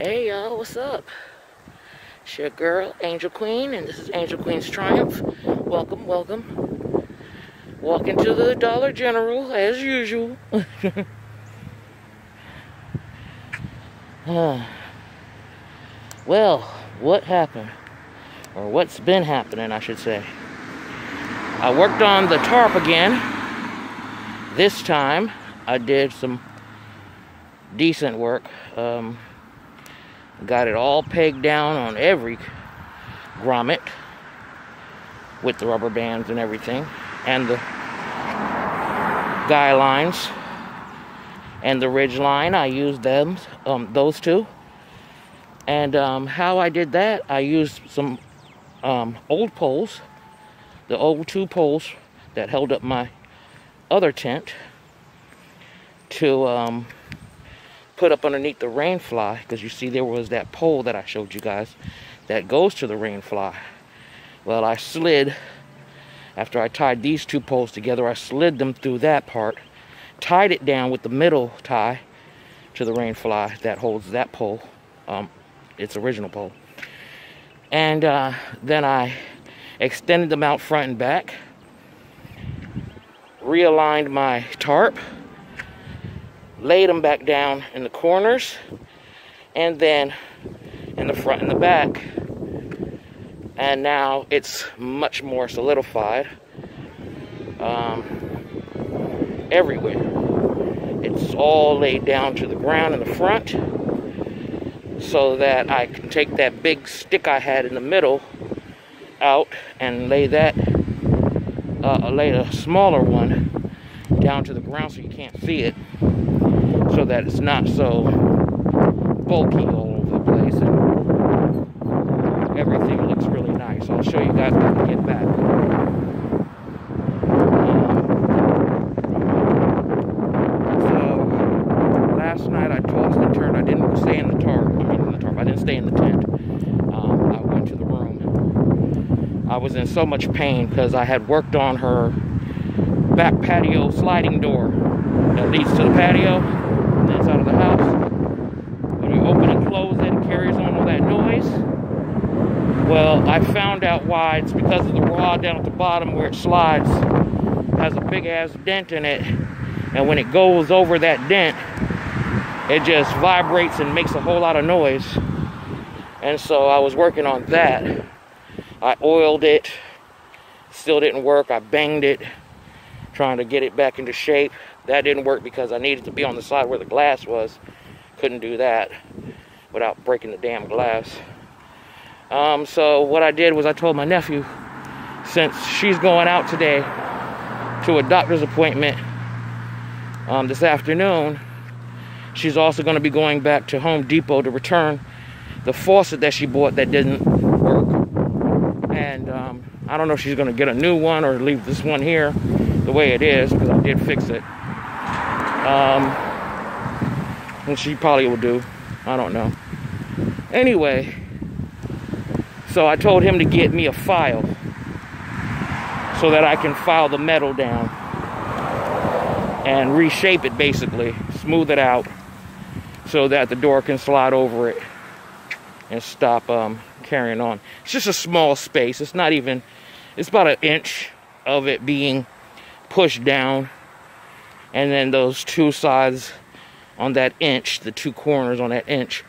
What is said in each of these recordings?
Hey y'all, what's up? It's your girl, Angel Queen, and this is Angel Queen's Triumph. Welcome, welcome. Walking to the Dollar General, as usual. Well, what happened? Or what's been happening, I should say. I worked on the tarp again. This time, I did some decent work. Got it all pegged down on every grommet with the rubber bands and everything, and the guy lines and the ridge line. I used them, those two. And how I did that, I used some old poles, the old two poles that held up my other tent, to put up underneath the rainfly, because you see there was that pole that I showed you guys that goes to the rainfly. Well, I slid, after I tied these two poles together, I slid them through that part, tied it down with the middle tie to the rainfly that holds that pole, its original pole. And then I extended them out front and back, realigned my tarp, laid them back down in the corners, and then in the front and the back. And now it's much more solidified everywhere. It's all laid down to the ground in the front, so that I can take that big stick I had in the middle out and lay that, lay a smaller one down to the ground so you can't see it, so that it's not so bulky all over the place, and everything looks really nice. I'll show you guys when I get back. So last night I tossed and turned. I didn't stay in the tarp. I didn't stay in the tent. I went to the room. I was in so much pain because I had worked on her back patio sliding door that leads to the patio, the inside of the house. When you open and close it, it carries on all that noise. Well, I found out why. It's because of the rod down at the bottom where it slides. It has a big ass dent in it, and when it goes over that dent, it just vibrates and makes a whole lot of noise. And so I was working on that. I oiled it, still didn't work. I banged it, trying to get it back into shape. That didn't work because I needed to be on the side where the glass was. Couldn't do that without breaking the damn glass. So what I did was I told my nephew, since she's going out today to a doctor's appointment this afternoon, she's also going to be going back to Home Depot to return the faucet that she bought that didn't work. And I don't know if she's going to get a new one or leave this one here the way it is, because I did fix it. And she probably will do. I don't know. Anyway, so I told him to get me a file so that I can file the metal down and reshape it, basically, smooth it out so that the door can slide over it and stop carrying on. It's just a small space. It's not even, it's about 1 inch of it being pushed down, and then those two sides on that inch, the two corners on that inch,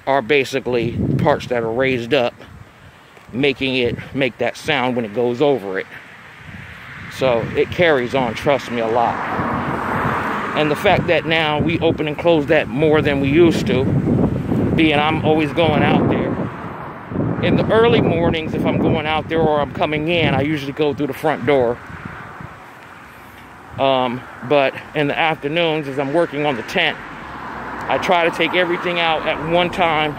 are basically parts that are raised up, making it make that sound when it goes over it. So it carries on, trust me, a lot. And the fact that now we open and close that more than we used to, being I'm always going out there. In the early mornings, if I'm going out there or I'm coming in, I usually go through the front door. But in the afternoons, as I'm working on the tent, I try to take everything out at one time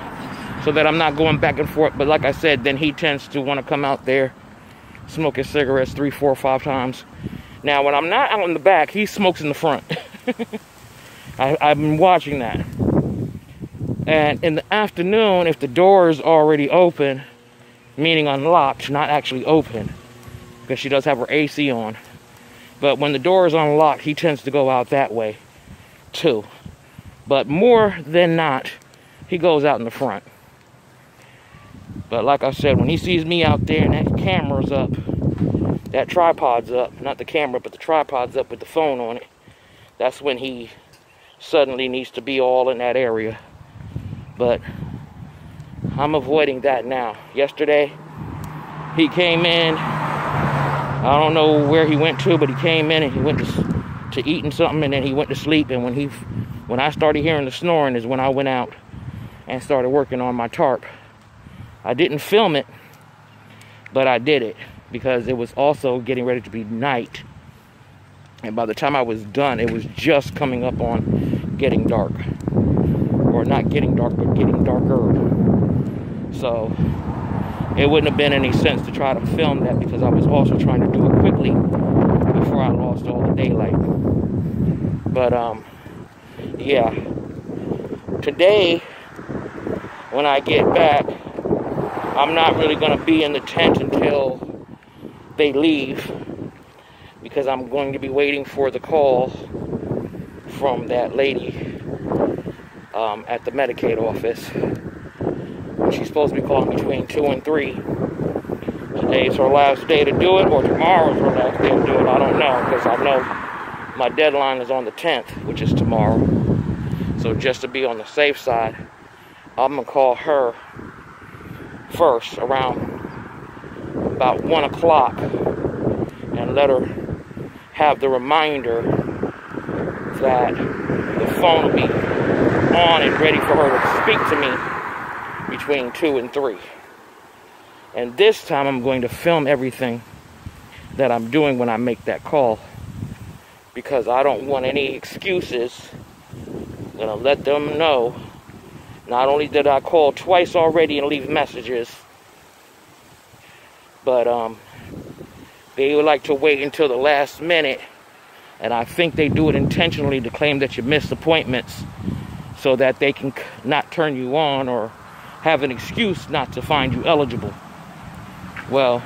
so that I'm not going back and forth. But like I said, then he tends to want to come out there smoking cigarettes 3, 4, 5 times. Now, when I'm not out in the back, he smokes in the front. I've been watching that. And in the afternoon, if the door is already open, meaning unlocked, not actually open, because she does have her AC on. But when the door is unlocked, he tends to go out that way too. But more than not, he goes out in the front. But like I said, when he sees me out there and that camera's up, that tripod's up, not the camera, but the tripod's up with the phone on it, that's when he suddenly needs to be all in that area. But I'm avoiding that now. Yesterday, he came in, I don't know where he went to, but he came in and he went to eating something, and then he went to sleep. And when I started hearing the snoring is when I went out and started working on my tarp. I didn't film it, but I did it because it was also getting ready to be night. And by the time I was done, it was just coming up on getting dark. Or not getting dark, but getting darker. So it wouldn't have been any sense to try to film that because I was also trying to do it quickly before I lost all the daylight. But yeah, today when I get back, I'm not really going to be in the tent until they leave, because I'm going to be waiting for the call from that lady at the Medicaid office. She's supposed to be calling between 2 and 3. Today's her last day to do it, or tomorrow's her last day to do it. I don't know, because I know my deadline is on the 10th, which is tomorrow. So just to be on the safe side, I'm going to call her first around about 1 o'clock and let her have the reminder that the phone will be on and ready for her to speak to me between 2 and 3. And this time I'm going to film everything that I'm doing when I make that call, because I don't want any excuses. I'm going to let them know not only did I call twice already and leave messages, but they would like to wait until the last minute, and I think they do it intentionally to claim that you missed appointments so that they can not turn you on or have an excuse not to find you eligible. Well,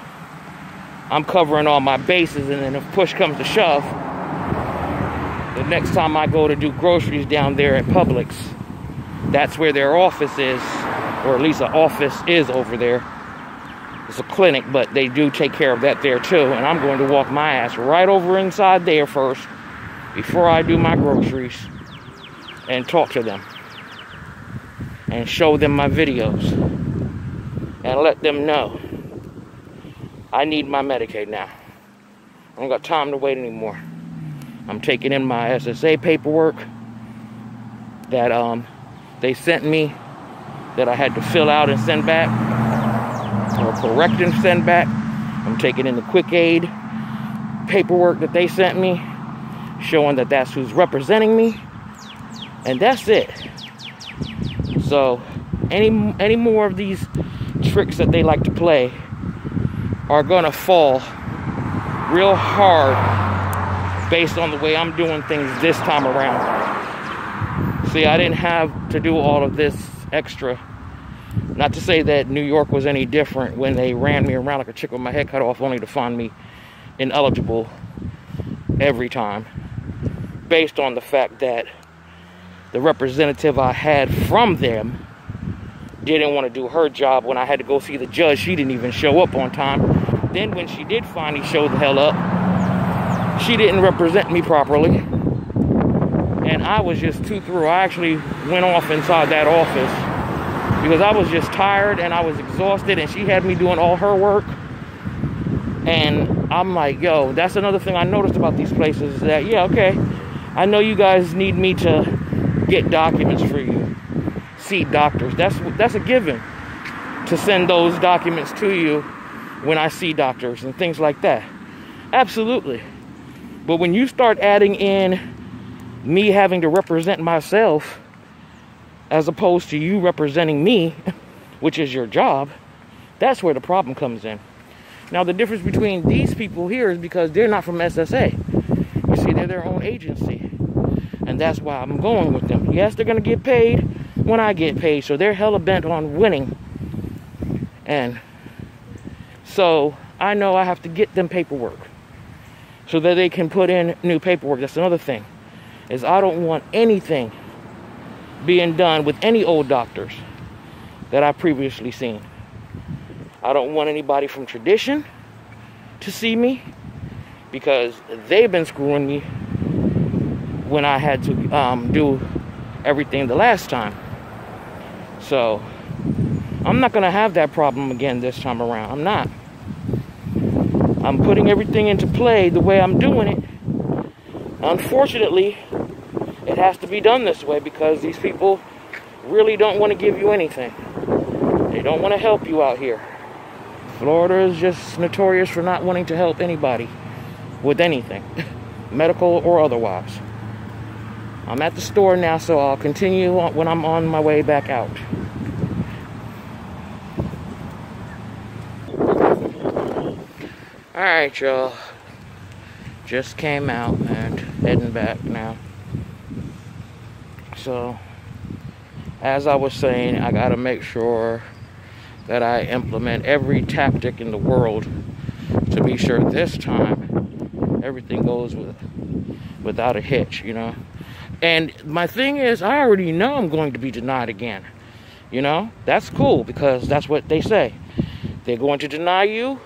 I'm covering all my bases, and then if push comes to shove, the next time I go to do groceries down there at Publix, that's where their office is, or at least an office is over there. It's a clinic, but they do take care of that there too. And I'm going to walk my ass right over inside there first before I do my groceries and talk to them and show them my videos and let them know I need my Medicaid now. I don't got time to wait anymore. I'm taking in my SSA paperwork that they sent me, that I had to fill out and send back, or correct and send back. I'm taking in the Quick Aid paperwork that they sent me, showing that that's who's representing me, and that's it. So any more of these tricks that they like to play are gonna fall real hard based on the way I'm doing things this time around. See, I didn't have to do all of this extra. Not to say that New York was any different when they ran me around like a chick with my head cut off, only to find me ineligible every time, based on the fact that the representative I had from them didn't want to do her job. When I had to go see the judge, she didn't even show up on time. Then when she did finally show the hell up, she didn't represent me properly. And I was just too through. I actually went off inside that office because I was just tired and I was exhausted, and she had me doing all her work. And I'm like, yo, that's another thing I noticed about these places, is that, yeah, okay, I know you guys need me to get documents for you, see doctors. That's a given, to send those documents to you when I see doctors and things like that. Absolutely. But when you start adding in me having to represent myself as opposed to you representing me, which is your job, that's where the problem comes in. Now, the difference between these people here is because they're not from SSA. You see, they're their own agency. And that's why I'm going with them. Yes, they're going to get paid when I get paid, so they're hella bent on winning. And so I know I have to get them paperwork so that they can put in new paperwork. That's another thing, is I don't want anything being done with any old doctors that I've previously seen. I don't want anybody from Tradition to see me, because they've been screwing me when I had to do everything the last time. So I'm not going to have that problem again this time around. I'm not. I'm putting everything into play the way I'm doing it. Unfortunately, it has to be done this way because these people really don't want to give you anything. They don't want to help you out here. Florida is just notorious for not wanting to help anybody with anything, medical or otherwise. I'm at the store now, so I'll continue when I'm on my way back out. Alright, y'all. Just came out and heading back now. So, as I was saying, I gotta make sure that I implement every tactic in the world to be sure this time everything goes without a hitch, you know. And my thing is, I already know I'm going to be denied again. You know, that's cool because that's what they say. They're going to deny you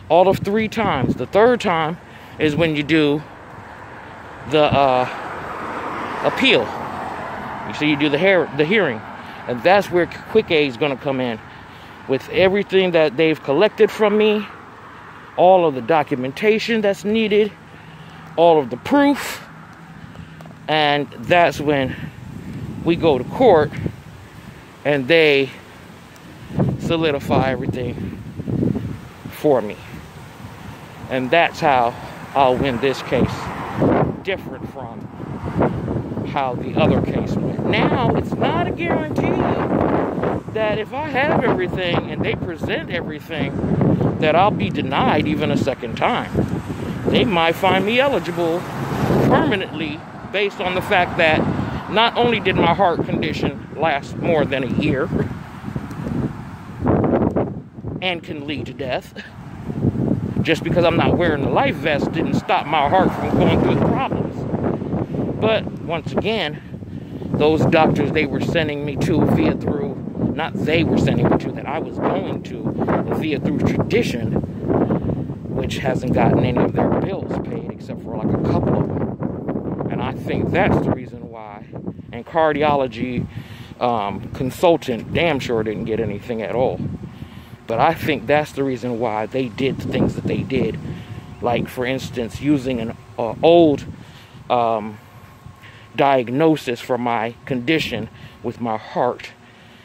all of 3 times. The 3rd time is when you do the appeal. You see, you do the hearing. And that's where Quick Aid is going to come in. With everything that they've collected from me, all of the documentation that's needed, all of the proof. And that's when we go to court and they solidify everything for me. And that's how I'll win this case. Different from how the other case went. Now, it's not a guarantee that if I have everything and they present everything, that I'll be denied even a second time. They might find me eligible permanently based on the fact that not only did my heart condition last more than a year and can lead to death, just because I'm not wearing the life vest didn't stop my heart from going through the problems. But once again, those doctors they were sending me to that I was going to via through Tradition, which hasn't gotten any of their bills paid except for like a couple of them. And I think that's the reason why. And cardiology consultant damn sure didn't get anything at all. But I think that's the reason why they did the things that they did. Like, for instance, using an old diagnosis for my condition with my heart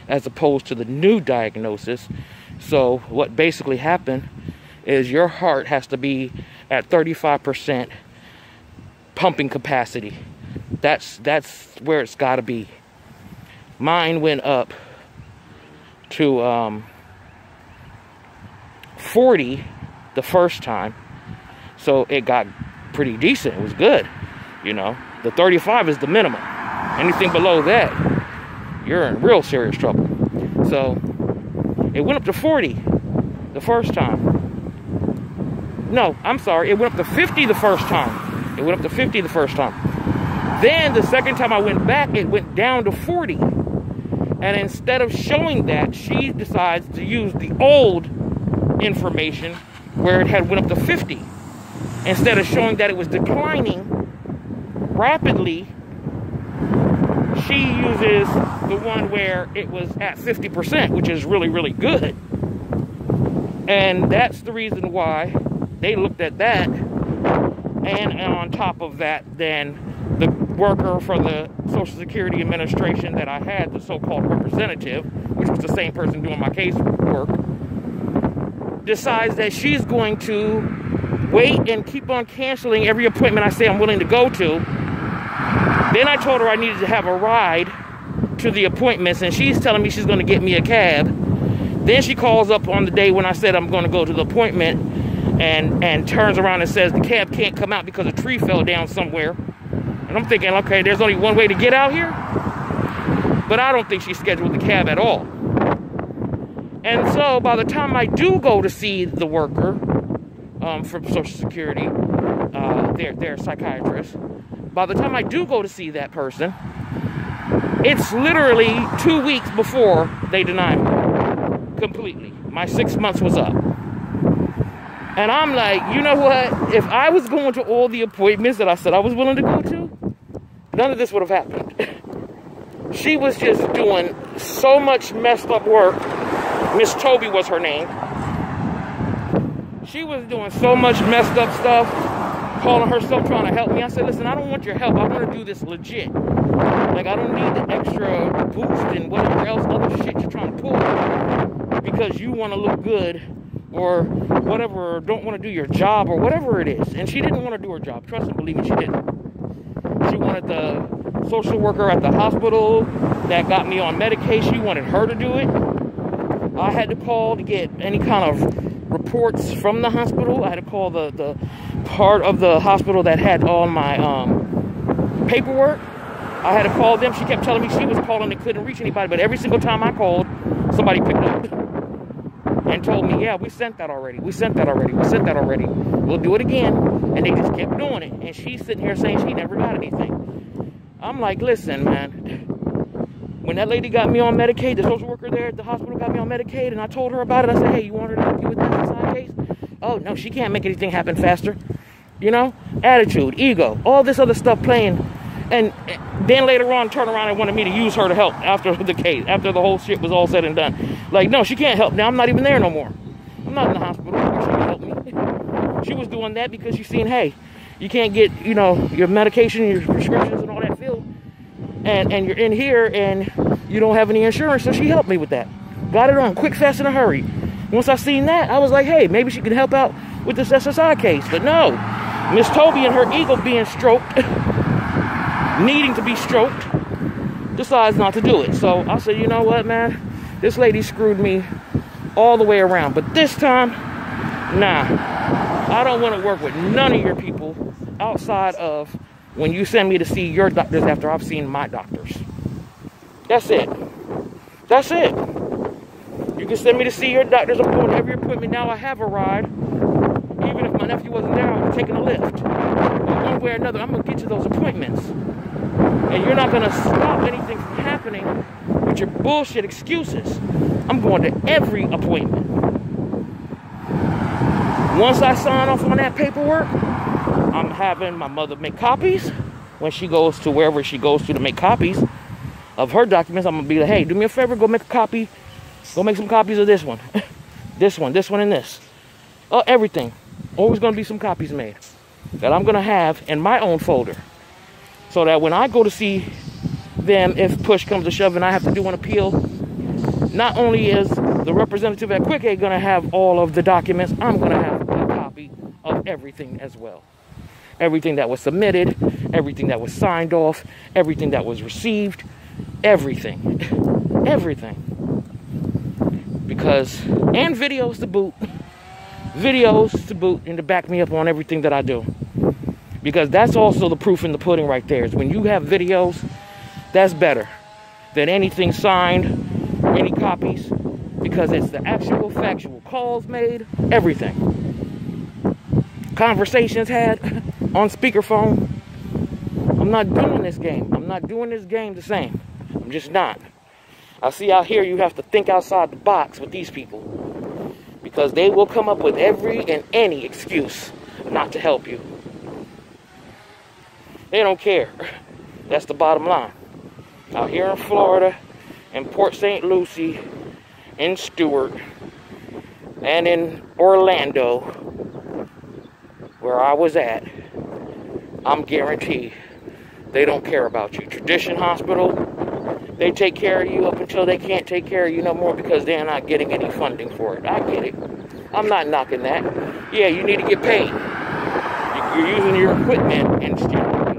as opposed to the new diagnosis. So what basically happened is your heart has to be at 35% pumping capacity. That's where it's got to be. Mine went up to 40 the first time, so it got pretty decent. It was good, you know. The 35 is the minimum. Anything below that, you're in real serious trouble. So it went up to 40 the first time. No, I'm sorry, it went up to 50 the first time. It went up to 50 the first time. Then the second time I went back, it went down to 40. And instead of showing that, she decides to use the old information where it had went up to 50. Instead of showing that it was declining rapidly, she uses the one where it was at 50%, which is really, really good. And that's the reason why they looked at that. And on top of that, then the worker for the Social Security Administration that I had, the so-called representative, which was the same person doing my casework, decides that she's going to wait and keep on canceling every appointment I say I'm willing to go to. Then I told her I needed to have a ride to the appointments, and she's telling me she's going to get me a cab. Then she calls up on the day when I said I'm going to go to the appointment and turns around and says the cab can't come out because a tree fell down somewhere. And I'm thinking, okay, there's only one way to get out here? But I don't think she scheduled the cab at all. And so by the time I do go to see the worker from Social Security, their psychiatrist, by the time I do go to see that person, It's literally 2 weeks before they denied me completely. My 6 months was up. And I'm like, you know what? If I was going to all the appointments that I said I was willing to go to, none of this would have happened. She was just doing so much messed up work. Miss Toby was her name. She was doing so much messed up stuff, calling herself trying to help me. I said, listen, I don't want your help. I want to do this legit. Like, I don't need the extra boost and whatever else other shit you're trying to pull because you want to look good or whatever, or don't want to do your job or whatever it is. And she didn't want to do her job. Trust and believe me, she didn't. She wanted the social worker at the hospital that got me on medication. She wanted her to do it. I had to call to get any kind of reports from the hospital. I had to call the part of the hospital that had all my paperwork. I had to call them. She kept telling me she was calling and couldn't reach anybody, but every single time I called, somebody picked up and told me, yeah, we sent that already. We sent that already. We sent that already. We'll do it again. And they just kept doing it. And she's sitting here saying she never got anything. I'm like, listen, man. When that lady got me on Medicaid, the social worker there at the hospital got me on Medicaid, and I told her about it. I said, hey, you want her to help you with that SSI case? Oh, no, she can't make anything happen faster. You know? Attitude, ego, all this other stuff playing. And then later on, turn around and wanted me to use her to help after the case, after the whole shit was all said and done. Like, no, she can't help now. I'm not even there no more. I'm not in the hospital. She can help me. She was doing that because she's seen, hey, you can't get, you know, your medication, your prescriptions and all that filled. And you're in here and you don't have any insurance. So she helped me with that. Got it on quick, fast, in a hurry. Once I seen that, I was like, hey, maybe she can help out with this SSI case. But no, Miss Toby and her ego being stroked, needing to be stroked, decides not to do it. So I said, you know what, man? This lady screwed me all the way around. But this time, nah. I don't want to work with none of your people outside of when you send me to see your doctors after I've seen my doctors. That's it. That's it. You can send me to see your doctors. I'm going to every appointment now. I have a ride. Even if my nephew wasn't there, I would have taken a lift. But one way or another, I'm going to get to those appointments. And you're not going to stop anything from happening with your bullshit excuses. I'm going to every appointment. Once I sign off on that paperwork, I'm having my mother make copies. When she goes to wherever she goes to make copies of her documents, I'm going to be like, hey, do me a favor, go make a copy. Go make some copies of this one. this one, and this. Everything. Always going to be some copies made that I'm going to have in my own folder. So that when I go to see them, if push comes to shove and I have to do an appeal, not only is the representative at Quick Aid going to have all of the documents, I'm going to have a copy of everything as well. Everything that was submitted, everything that was signed off, everything that was received, everything. Everything. Because, and videos to boot. Videos to boot and to back me up on everything that I do. Because that's also the proof in the pudding right there. Is when you have videos, that's better than anything signed, any copies. Because it's the actual factual calls made, everything. Conversations had on speakerphone. I'm not doing this game. I'm not doing this game the same. I'm just not. I see out here you have to think outside the box with these people. Because they will come up with every and any excuse not to help you. They don't care. That's the bottom line. Out here in Florida, in Port St. Lucie, in Stewart, and in Orlando, where I was at, I'm guaranteed they don't care about you. Tradition Hospital, they take care of you up until they can't take care of you no more because they're not getting any funding for it. I get it. I'm not knocking that. Yeah, you need to get paid. You're using your equipment and stuff.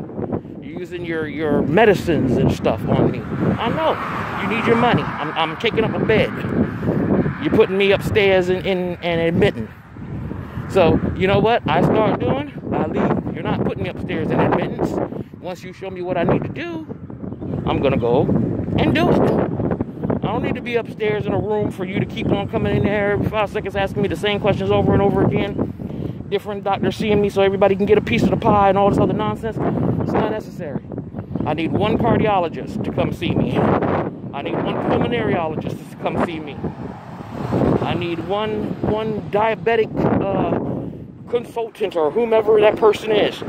You're using your medicines and stuff on me. I know. You need your money. I'm taking up a bed. You're putting me upstairs and admitting. So, you know what I start doing? I leave. You're not putting me upstairs in admittance. Once you show me what I need to do, I'm going to go and do it. I don't need to be upstairs in a room for you to keep on coming in there every 5 seconds asking me the same questions over and over again. Different doctors seeing me so everybody can get a piece of the pie and all this other nonsense. It's not necessary. I need one cardiologist to come see me. I need one pulmonariologist to come see me. I need one diabetic consultant or whomever that person is,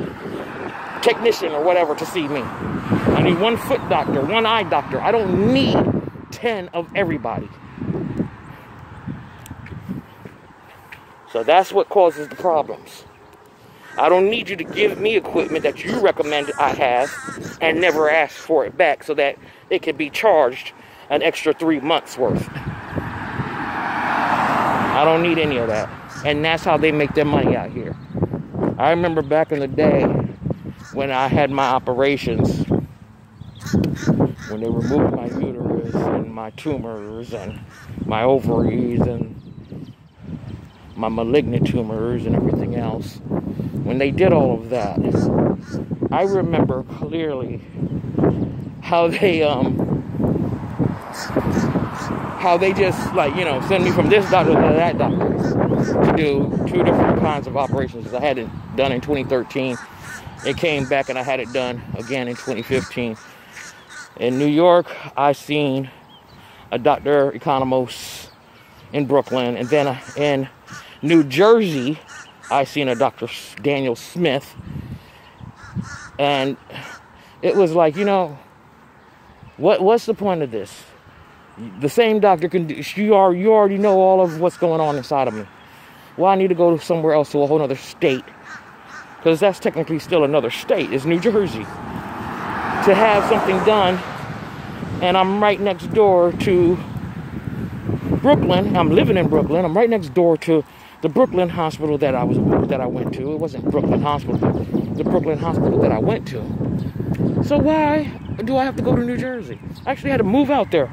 technician or whatever, to see me. I need one foot doctor, one eye doctor. I don't need 10 of everybody. So that's what causes the problems. I don't need you to give me equipment that you recommended I have and never ask for it back so that it can be charged an extra 3 months worth. I don't need any of that. And that's how they make their money out here. I remember back in the day when I had my operations, when they removed my uterus and my tumors and my ovaries and my malignant tumors and everything else. When they did all of that, I remember clearly how they just, like, you know, send me from this doctor to that doctor to do 2 different kinds of operations. I had it done in 2013. It came back and I had it done again in 2015. In New York, I seen a Dr. Economos in Brooklyn, and then in New Jersey, I seen a Dr. Daniel Smith, and it was like, you know, what's the point of this? The same doctor can do, you already know all of what's going on inside of me. Well, I need to go somewhere else, to a whole other state, because that's technically still another state. It's New Jersey, to have something done, and I'm right next door to Brooklyn. I'm living in Brooklyn. I'm right next door to the Brooklyn hospital that I went to. It wasn't Brooklyn Hospital, but the Brooklyn hospital that I went to. So why do I have to go to New Jersey? I actually had to move out there.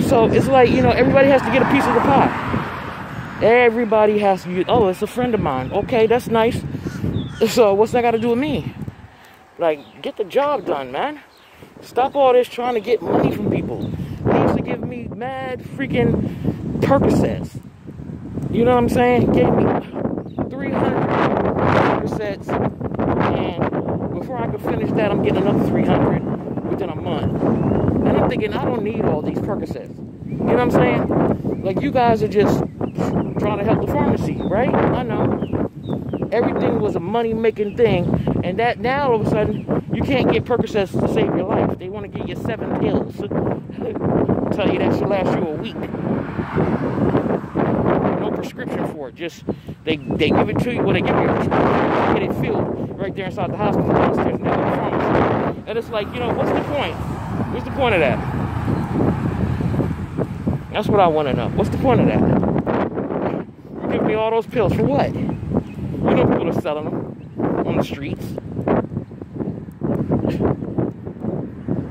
So it's like, you know, everybody has to get a piece of the pie. Everybody has to get, oh, it's a friend of mine. Okay, that's nice. So what's that got to do with me? Like, get the job done, man. Stop all this trying to get money from people. They used to give me mad freaking Percocets. You know what I'm saying? Gave me 300 Percocets, and before I could finish that, I'm getting another 300 within a month. And I'm thinking, I don't need all these Percocets. You know what I'm saying? Like, you guys are just trying to help the pharmacy, right? I know. Everything was a money-making thing, and that now, all of a sudden, you can't get Percocets to save your life. They want to give you 7 pills. Tell you that should last you a week. No prescription for it. Just, they give it to you. Well, they give you a prescription. You get it filled right there inside the hospital downstairs now in the pharmacy. And it's like, you know, what's the point? What's the point of that? That's what I want to know. What's the point of that? You give me all those pills for what? You know people are selling them on the streets.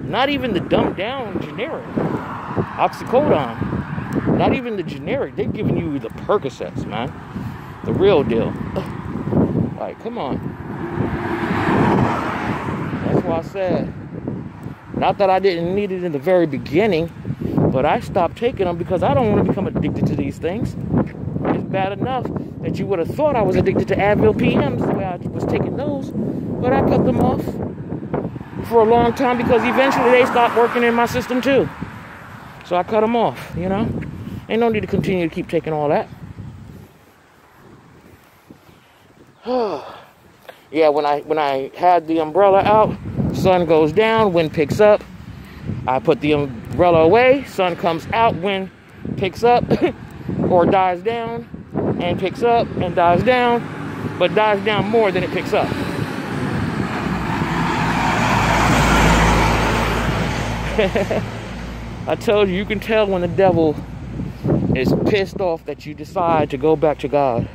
Not even the dumbed down generic oxycodone. Not even the generic. They're giving you the Percocets, man. The real deal. Like, come on. That's why I said, not that I didn't need it in the very beginning, but I stopped taking them because I don't want to become addicted to these things. It's bad enough that you would have thought I was addicted to Advil PMs the way I was taking those, but I cut them off for a long time because eventually they stopped working in my system too. So I cut them off, you know. Ain't no need to continue to keep taking all that. Yeah, when I had the umbrella out, sun goes down, wind picks up. I put the umbrella away, sun comes out, wind picks up or dies down and picks up and dies down, but dies down more than it picks up. I told you, you can tell when the devil is pissed off that you decide to go back to God.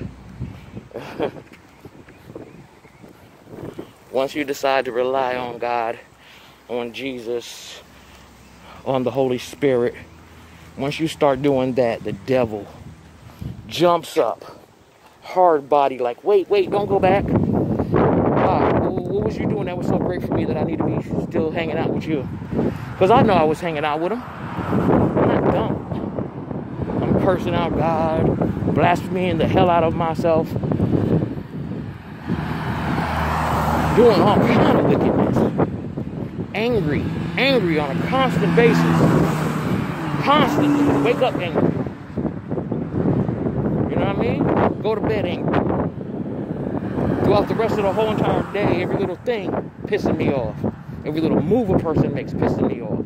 Once you decide to rely on God, on Jesus, on the Holy Spirit, once you start doing that, the devil jumps up, hard body, like, wait, don't go back. What was you doing that was so great for me that I need to be still hanging out with you? Because I know I was hanging out with him. I'm not dumb. I'm cursing out God, blaspheming the hell out of myself, doing all kind of wickedness. Angry on a constant basis. Constantly. Wake up angry. You know what I mean? Go to bed angry. Throughout the rest of the whole entire day, every little thing pissing me off. Every little move a person makes pissing me off.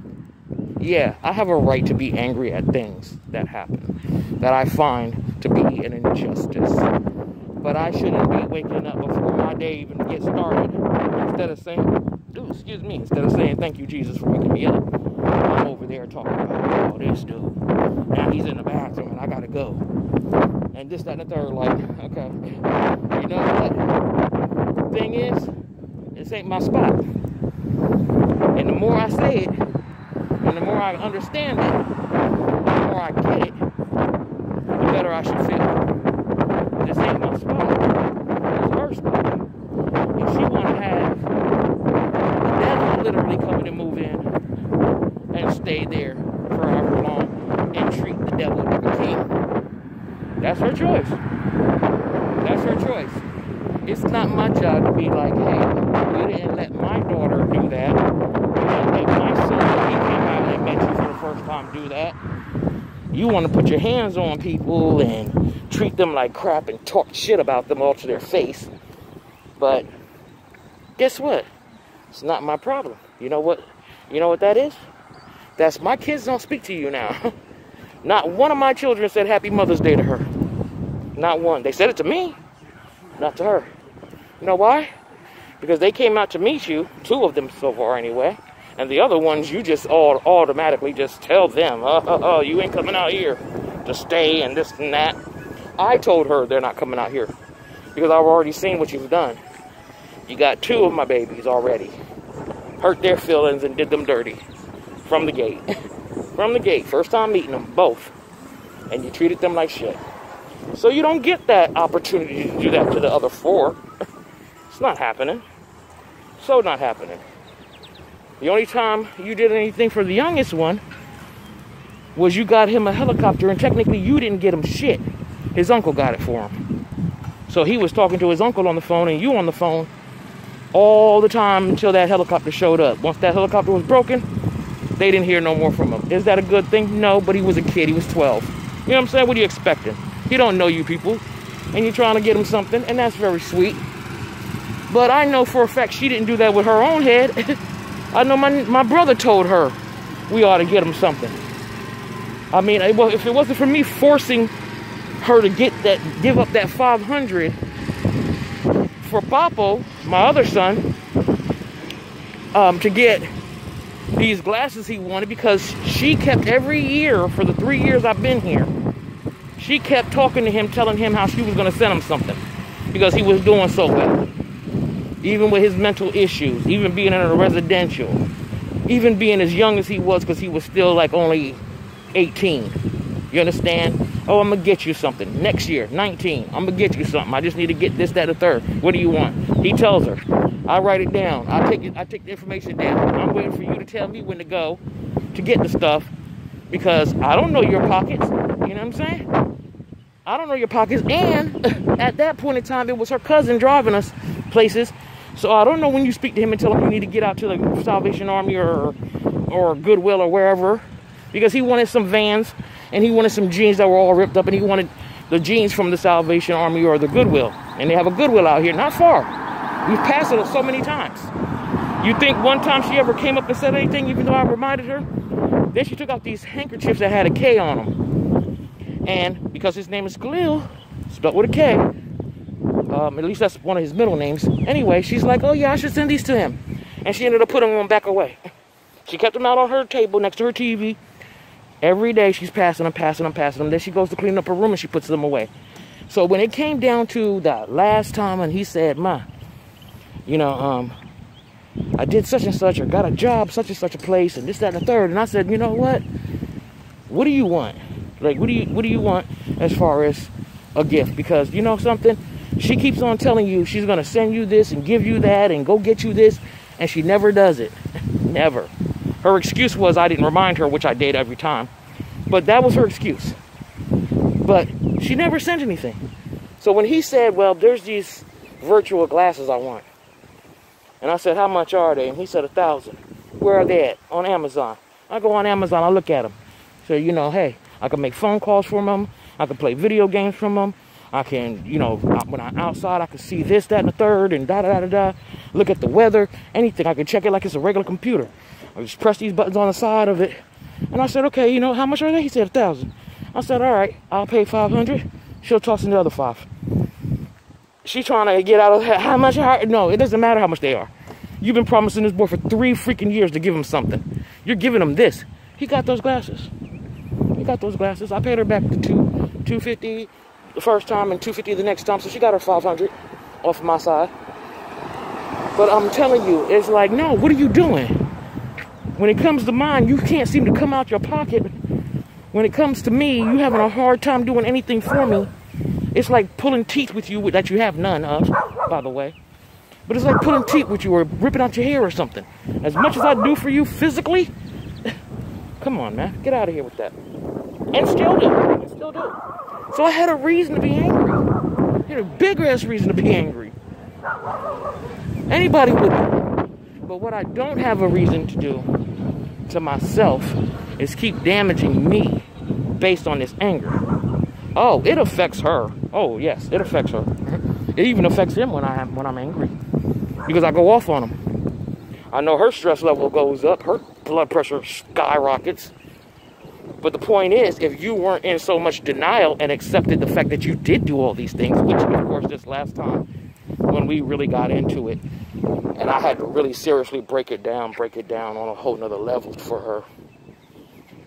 Yeah, I have a right to be angry at things that happen, that I find to be an injustice. But I shouldn't be waking up before my day even gets started. Instead of saying, thank you, Jesus, for waking me up, I'm over there talking about, oh, this dude. Now he's in the bathroom and I gotta go. And this, that, and the third, like, okay. You know what? The thing is, this ain't my spot. And the more I say it, and the more I understand it, the more I get it, the better I should feel. This ain't my spot. It's her spot. And she want to have the devil literally come in and move in and stay there for however long and treat the devil like a king. That's her choice. That's her choice. It's not my job to be like, hey, you didn't let my daughter do that. You didn't let my son, when he came out and met you for the first time, do that. You want to put your hands on people and treat them like crap and talk shit about them all to their face. But guess what? It's not my problem. You know what? You know what that is? That's my kids don't speak to you now. Not one of my children said Happy Mother's Day to her. Not one. They said it to me, not to her. You know why? Because they came out to meet you, 2 of them so far anyway, and the other ones you just automatically just tell them, oh, you ain't coming out here to stay and this and that. I told her they're not coming out here because I've already seen what you've done. You got 2 of my babies already. Hurt their feelings and did them dirty from the gate. From the gate, first time meeting them, both. And you treated them like shit. So you don't get that opportunity to do that to the other 4. It's not happening. So not happening. The only time you did anything for the youngest one was you got him a helicopter, and technically you didn't get him shit. His uncle got it for him. So he was talking to his uncle on the phone and you on the phone all the time until that helicopter showed up. Once that helicopter was broken, they didn't hear no more from him. Is that a good thing? No, but he was a kid. He was 12. You know what I'm saying? What are you expecting? He don't know you people. And you're trying to get him something, and that's very sweet. But I know for a fact she didn't do that with her own head. I know my brother told her we ought to get him something. I mean, if it wasn't for me forcing her to give up that $500 for Papo, my other son, to get these glasses he wanted, because she kept every year for the 3 years I've been here, she kept talking to him, telling him how she was going to send him something because he was doing so well. Even with his mental issues, even being in a residential, even being as young as he was, because he was still like only 18. You understand? Oh, I'm going to get you something. Next year, 19, I'm going to get you something. I just need to get this, that, and the third. What do you want? He tells her. I write it down. I take the information down. I'm waiting for you to tell me when to go to get the stuff, because I don't know your pockets. You know what I'm saying? I don't know your pockets. And at that point in time, it was her cousin driving us places. So I don't know when you speak to him and tell him you need to get out to the Salvation Army or Goodwill or wherever, because he wanted some Vans and he wanted some jeans that were all ripped up, and he wanted the jeans from the Salvation Army or the Goodwill. And they have a Goodwill out here, not far. We've passed it so many times. You think one time she ever came up and said anything, even though I reminded her? Then she took out these handkerchiefs that had a K on them. And because his name is Khalil, spelled with a K, at least that's one of his middle names. Anyway, she's like, oh yeah, I should send these to him. And she ended up putting them back away. She kept them out on her table next to her TV. Every day she's passing them. Then she goes to clean up her room and she puts them away. So when it came down to the last time and he said, Ma, you know, I did such and such, or got a job, such and such a place, and this, that, and the third. And I said, you know what? What do you want? Like, what do you want as far as a gift? Because you know something? She keeps on telling you she's going to send you this and give you that and go get you this, and she never does it. Never. Her excuse was I didn't remind her, which I did every time. But that was her excuse. But she never sent anything. So when he said, well, there's these virtual glasses I want, And I said, how much are they? And he said, $1,000. Where are they at? On Amazon. I go on Amazon, I look at them. So, you know, hey, I can make phone calls from them. I can play video games from them. I can, you know, when I'm outside, I can see this, that, and the third, and da-da-da-da-da. Look at the weather, anything. I can check it like it's a regular computer. I just press these buttons on the side of it. And I said, okay, you know, how much are they? He said, $1,000. I said, all right, I'll pay $500. She'll toss in the other $5. She's trying to get out of how much? No, it doesn't matter how much they are. You've been promising this boy for 3 freaking years to give him something. You're giving him this. He got those glasses. He got those glasses. I paid her back the $250 the first time and $250 the next time, so she got her $500 off my side. But I'm telling you, it's like, no, what are you doing? When it comes to mine, you can't seem to come out your pocket. When it comes to me, you having a hard time doing anything for me. It's like pulling teeth with you that you have none of, by the way. But it's like pulling teeth with you or ripping out your hair or something. As much as I do for you physically, come on, man. Get out of here with that. And still do. And still do. So I had a reason to be angry. I had a big-ass reason to be angry. Anybody would be. But what I don't have a reason to do to myself is keep damaging me based on this anger. Oh, it affects her. Oh, yes, it affects her. It even affects him when I'm angry. Because I go off on him. I know her stress level goes up. Her blood pressure skyrockets. But the point is, if you weren't in so much denial and accepted the fact that you did do all these things, which, of course, this last time, when we really got into it, and I had to really seriously break it down on a whole nother level for her.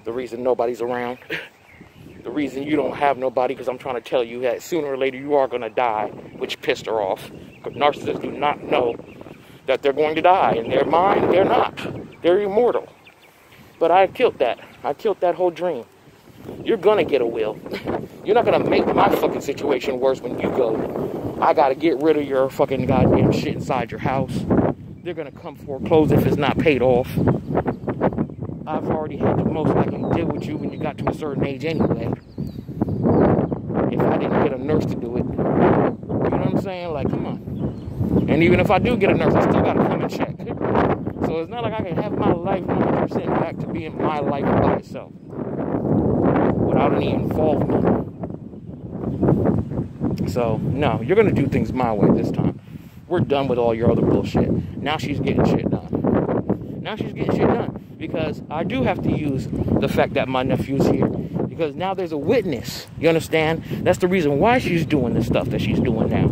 The reason nobody's around. The reason you don't have nobody, because I'm trying to tell you that sooner or later you are going to die, which pissed her off. Because narcissists do not know that they're going to die. In their mind, they're not. They're immortal. But I killed that. I killed that whole dream. You're going to get a will. You're not going to make my fucking situation worse when you go. I got to get rid of your fucking goddamn shit inside your house. They're going to come foreclose if it's not paid off. I've already had the most I can deal with you when you got to a certain age anyway. If I didn't get a nurse to do it. You know what I'm saying? Like, come on. And even if I do get a nurse, I still got to come and check. So it's not like I can have my life 100% back to being my life by itself. Without any involvement. So, no, you're going to do things my way this time. We're done with all your other bullshit. Now she's getting shit done. Now she's getting shit done. Because I do have to use the fact that my nephew's here. Because now there's a witness. You understand? That's the reason why she's doing the stuff that she's doing now.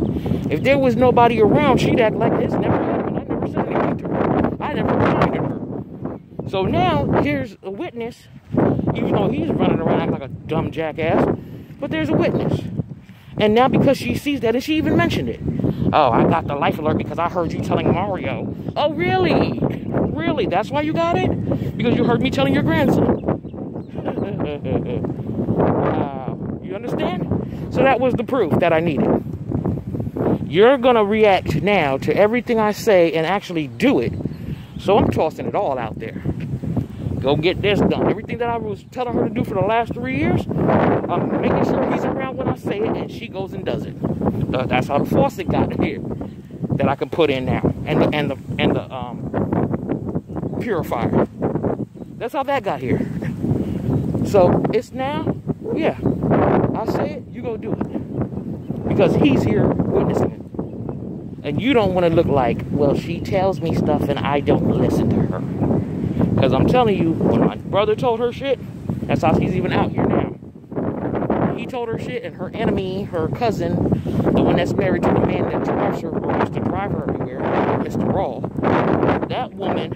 If there was nobody around, she'd act like this never happened. I never said anything to her. I never reminded her. So now, here's a witness. Even though he's running around acting like a dumb jackass. But there's a witness. And now because she sees that, and she even mentioned it. Oh, I got the life alert because I heard you telling Mario. Oh, really? Really? That's why you got it? Because you heard me telling your grandson. Wow. You understand? So that was the proof that I needed. You're going to react now to everything I say and actually do it. So I'm tossing it all out there. Go get this done. Everything that I was telling her to do for the last 3 years, I'm making sure he's around when I say it, and she goes and does it. That's how the faucet got here that I can put in now, and the purifier. That's how that got here. So it's now, yeah. I say it, you go do it, because he's here witnessing it, and you don't want to look like, well, she tells me stuff and I don't listen to her. Because I'm telling you, when my brother told her shit, that's how she's even out here now. He told her shit, and her enemy, her cousin, the one that's married to the man that drives her, or used to drive her everywhere, Mr. Raw, that woman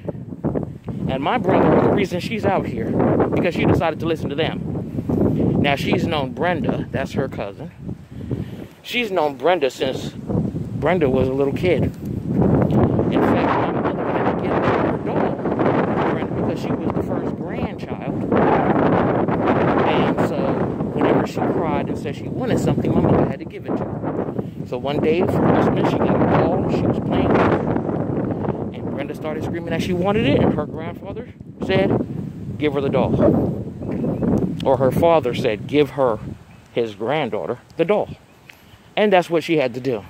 and my brother are the reason she's out here, because she decided to listen to them. Now, she's known Brenda, that's her cousin. She's known Brenda since Brenda was a little kid. In fact, my mother had to give her doll, Brenda, because she was the first grandchild. And so, whenever she cried and said she wanted something, my mother had to give it to her. So one day for Christmas, she got a doll, she was playing with it. And Brenda started screaming that she wanted it, and her grandfather said, give her the doll. Or her father said, give her, his granddaughter, the doll. And that's what she had to do.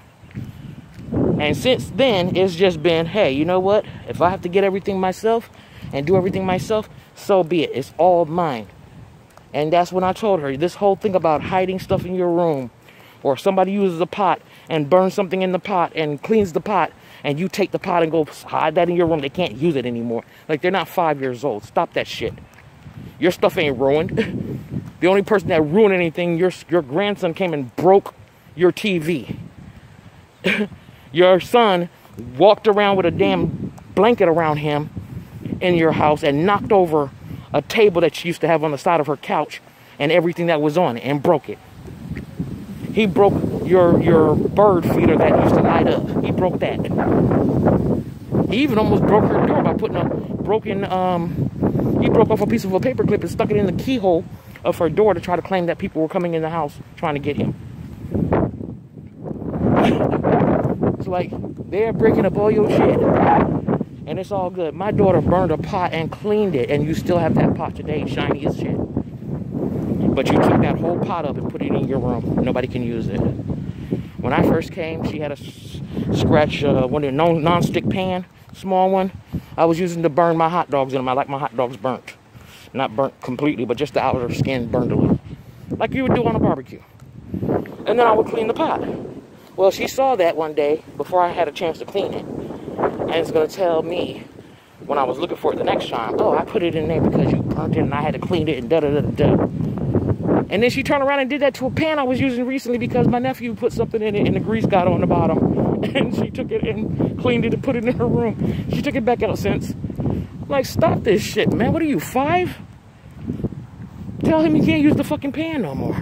And since then, it's just been, hey, you know what? If I have to get everything myself and do everything myself, so be it. It's all mine. And that's when I told her, this whole thing about hiding stuff in your room, or somebody uses a pot and burns something in the pot and cleans the pot, and you take the pot and go hide that in your room. They can't use it anymore. Like, they're not 5 years old. Stop that shit. Your stuff ain't ruined. The only person that ruined anything, your grandson came and broke your TV. Your son walked around with a damn blanket around him in your house and knocked over a table that she used to have on the side of her couch and everything that was on it and broke it. He broke your bird feeder that used to light up. He broke that. He even almost broke her door by putting a broken, he broke off a piece of a paper clip and stuck it in the keyhole of her door to try to claim that people were coming in the house trying to get him. It's like, they're breaking up all your shit. And it's all good. My daughter burned a pot and cleaned it, and you still have that pot today, shiny as shit. But you took that whole pot up and put it in your room. Nobody can use it. When I first came, she had a scratch, one of the non-stick pan, small one. I was using to burn my hot dogs in them. I like my hot dogs burnt. Not burnt completely, but just the outer skin burned a little. Like you would do on a barbecue. And then I would clean the pot. Well, she saw that one day before I had a chance to clean it. And it's going to tell me when I was looking for it the next time, oh, I put it in there because you burnt it and I had to clean it and da-da-da-da-da. And then she turned around and did that to a pan I was using recently because my nephew put something in it and the grease got on the bottom. And she took it and cleaned it and put it in her room. She took it back out since. I'm like, stop this shit, man. What are you, 5? Tell him he can't use the fucking pan no more.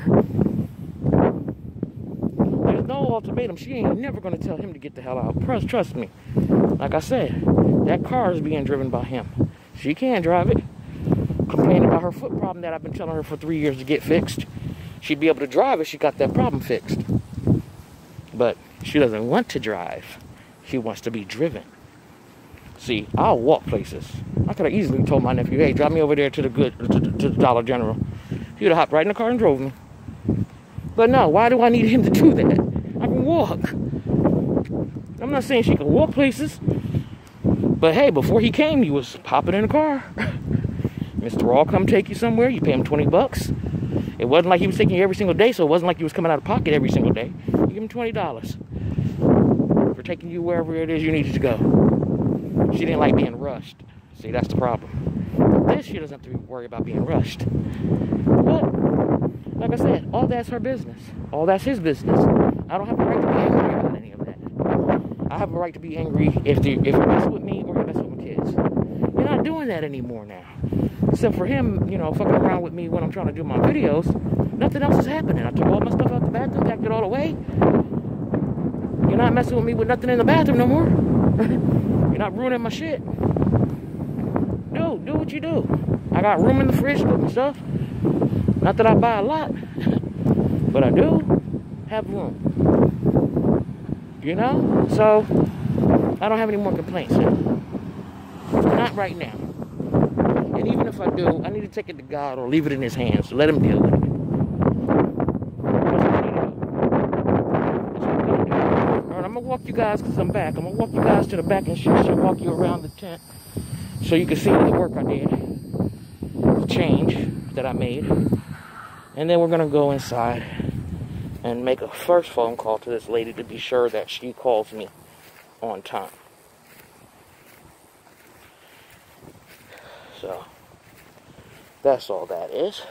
There's no ultimatum. She ain't never going to tell him to get the hell out. Trust me. Like I said, that car is being driven by him. She can't drive it. Complaining about her foot problem that I've been telling her for 3 years to get fixed. She'd be able to drive if she got that problem fixed. But she doesn't want to drive. She wants to be driven. See, I'll walk places. I could have easily told my nephew, hey, drive me over there to the Dollar General. He would have hopped right in the car and drove me. But no, why do I need him to do that? I can walk. I'm not saying she can walk places. But hey, before he came, he was hopping in the car. Mr. Raw come take you somewhere, you pay him $20. It wasn't like he was taking you every single day, so it wasn't like he was coming out of pocket every single day. You give him $20 for taking you wherever it is you needed to go. She didn't like being rushed. See, that's the problem. This, she doesn't have to worry about being rushed. But, like I said, all that's her business. All that's his business. I don't have a right to be angry about any of that. I have a right to be angry if you mess with me or you mess with my kids. You're not doing that anymore now. Except for him, you know, fucking around with me when I'm trying to do my videos. Nothing else is happening. I took all my stuff out the bathroom, packed it all away. You're not messing with me with nothing in the bathroom no more. You're not ruining my shit. Do what you do. I got room in the fridge to put my stuff. Not that I buy a lot, but I do have room. You know? So, I don't have any more complaints. Not right now. And even if I do, I need to take it to God or leave it in his hands. Let him deal with it. Alright, I'm going to walk you guys, because I'm back. I'm going to walk you guys to the back and she'll walk you around the tent so you can see the work I did. The change that I made. And then we're going to go inside and make a first phone call to this lady to be sure that she calls me on time. So, that's all that is.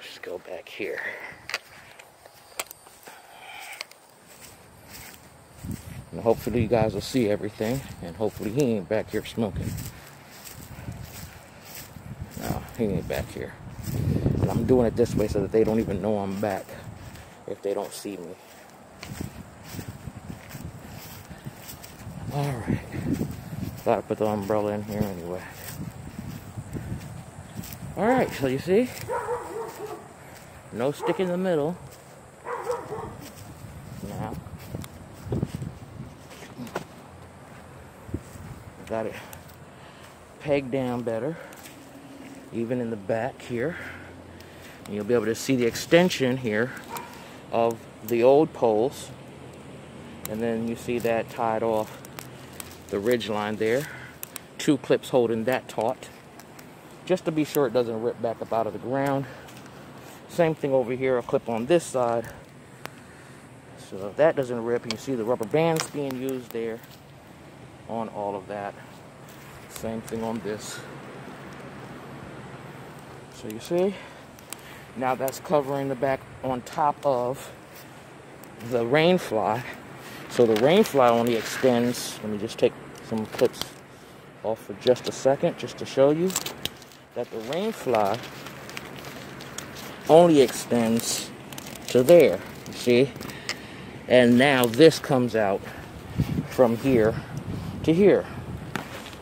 Let's go back here. And hopefully you guys will see everything. And hopefully he ain't back here smoking. No, he ain't back here. And I'm doing it this way so that they don't even know I'm back if they don't see me. Alright. Gotta put the umbrella in here anyway. Alright, so you see? No stick in the middle. Now. Got it pegged down better. Even in the back here. And you'll be able to see the extension here of the old poles And then you see that tied off the ridge line there. 2 clips holding that taut, just to be sure it doesn't rip back up out of the ground. Same thing over here, a clip on this side, so that doesn't rip. You see the rubber bands being used there on all of that. Same thing on this. So you see, now that's covering the back on top of the rain fly. So the rain fly only extends, let me just take some clips off for just a second, just to show you that the rain fly only extends to there, you see? And now this comes out from here to here.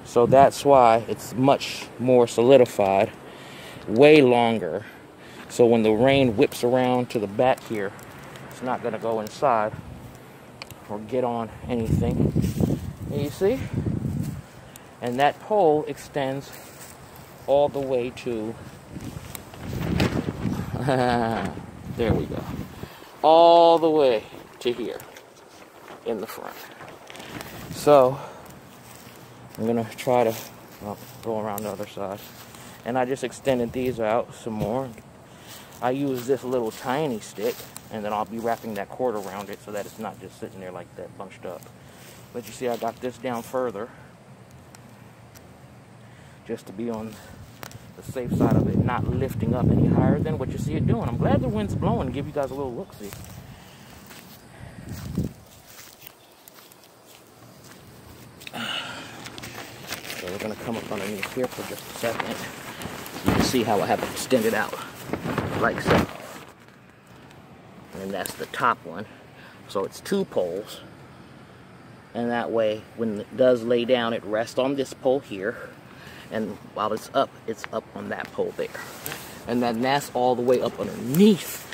So that's why it's much more solidified, way longer. So when the rain whips around to the back here, it's not gonna go inside or get on anything. And you see? And that pole extends all the way to, there we go, all the way to here in the front. So I'm gonna try to go around the other side. And I just extended these out some more. I use this little tiny stick, and then I'll be wrapping that cord around it so that it's not just sitting there like that bunched up. But you see, I got this down further, just to be on the safe side of it, not lifting up any higher than what you see it doing. I'm glad the wind's blowing to give you guys a little look-see. So we're gonna come up underneath here for just a second. You can see how I have it extended out, like so. And that's the top one. So it's 2 poles. And that way, when it does lay down, it rests on this pole here. And while it's up on that pole there. And then that's all the way up underneath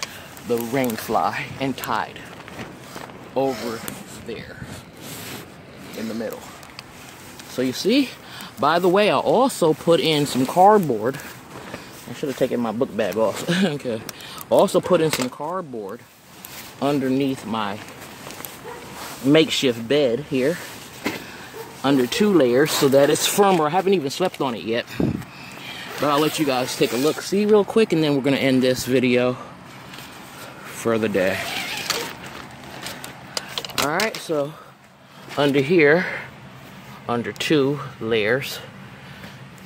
the rain fly and tied over there in the middle. So you see, by the way, I also put in some cardboard. I should have taken my book bag off. Okay. Also put in some cardboard underneath my makeshift bed here, under 2 layers, so that it's firmer. I haven't even slept on it yet, but I'll let you guys take a look, see real quick, and then we're gonna end this video for the day. All right, so under here, under 2 layers,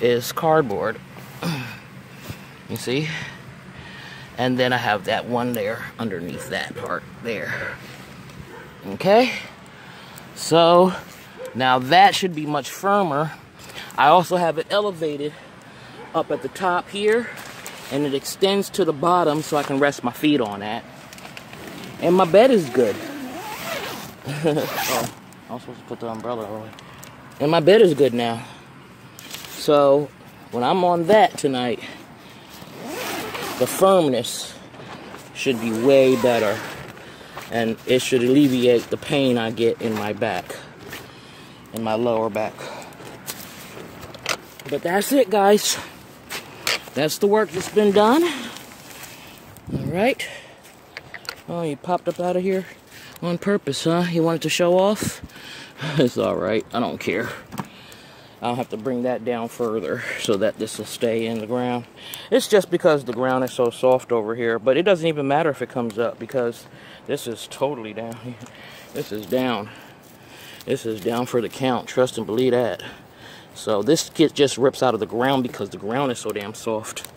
is cardboard. You see? And then I have that one layer underneath that part there. Okay? So now that should be much firmer. I also have it elevated up at the top here, and it extends to the bottom so I can rest my feet on that. And my bed is good. Oh, I was supposed to put the umbrella away. And my bed is good now. So when I'm on that tonight, the firmness should be way better, and it should alleviate the pain I get in my back, in my lower back. But that's it, guys. That's the work that's been done. All right. Oh, you popped up out of here on purpose, huh? You wanted to show off? It's all right. I don't care. I'll have to bring that down further so that this will stay in the ground. It's just because the ground is so soft over here, but it doesn't even matter if it comes up because this is totally down here. This is down. This is down for the count. Trust and believe that. So this kit just rips out of the ground because the ground is so damn soft.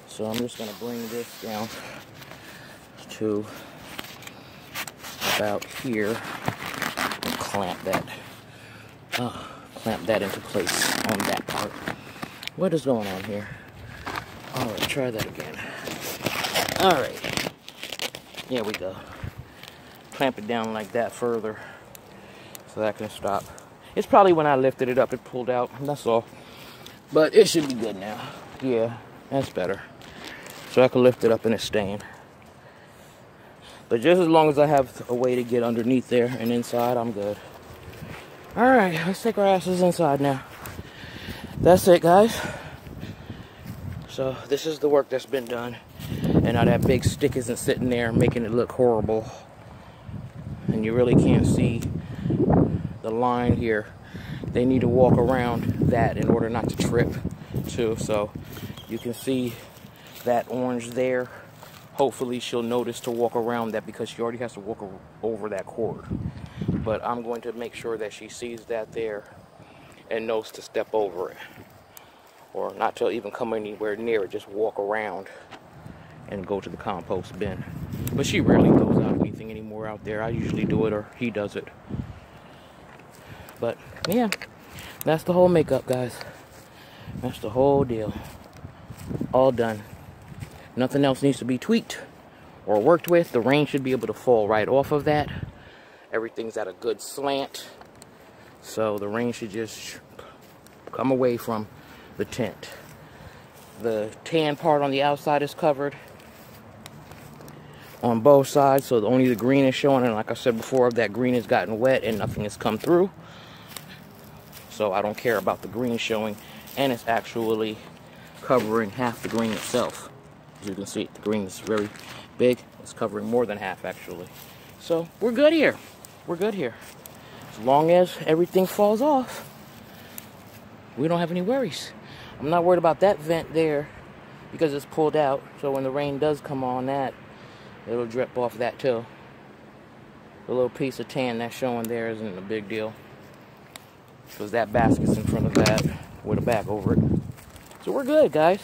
So I'm just gonna bring this down to about here and clamp that. Clamp that into place on that part. What is going on here? Alright, try that again. Alright. Here we go. Clamp it down like that further so that can stop. It's probably when I lifted it up it pulled out. That's all. But it should be good now. Yeah, that's better. So I can lift it up and it's staying. But just as long as I have a way to get underneath there and inside, I'm good. Alright, let's take our asses inside now. That's it, guys. So this is the work that's been done. And now that big stick isn't sitting there making it look horrible. and you really can't see the line here. They need to walk around that in order not to trip too. So you can see that orange there. Hopefully she'll notice to walk around that because she already has to walk over that cord. But I'm going to make sure that she sees that there and knows to step over it. Or not to even come anywhere near it, just walk around and go to the compost bin. But she rarely throws out anything anymore out there. I usually do it or he does it. But yeah, that's the whole makeup, guys. That's the whole deal. All done. Nothing else needs to be tweaked or worked with. The rain should be able to fall right off of that. Everything's at a good slant. So the rain should just come away from the tent. The tan part on the outside is covered on both sides, so only the green is showing, and like I said before, that green has gotten wet and nothing has come through. So I don't care about the green showing, and it's actually covering half the green itself. As you can see, the green is very big. It's covering more than half actually. So we're good here. We're good here. As long as everything falls off, we don't have any worries. I'm not worried about that vent there because it's pulled out. So when the rain does come on that, it'll drip off that too. The little piece of tan that's showing there isn't a big deal, because that basket's in front of that with a bag over it. So we're good, guys.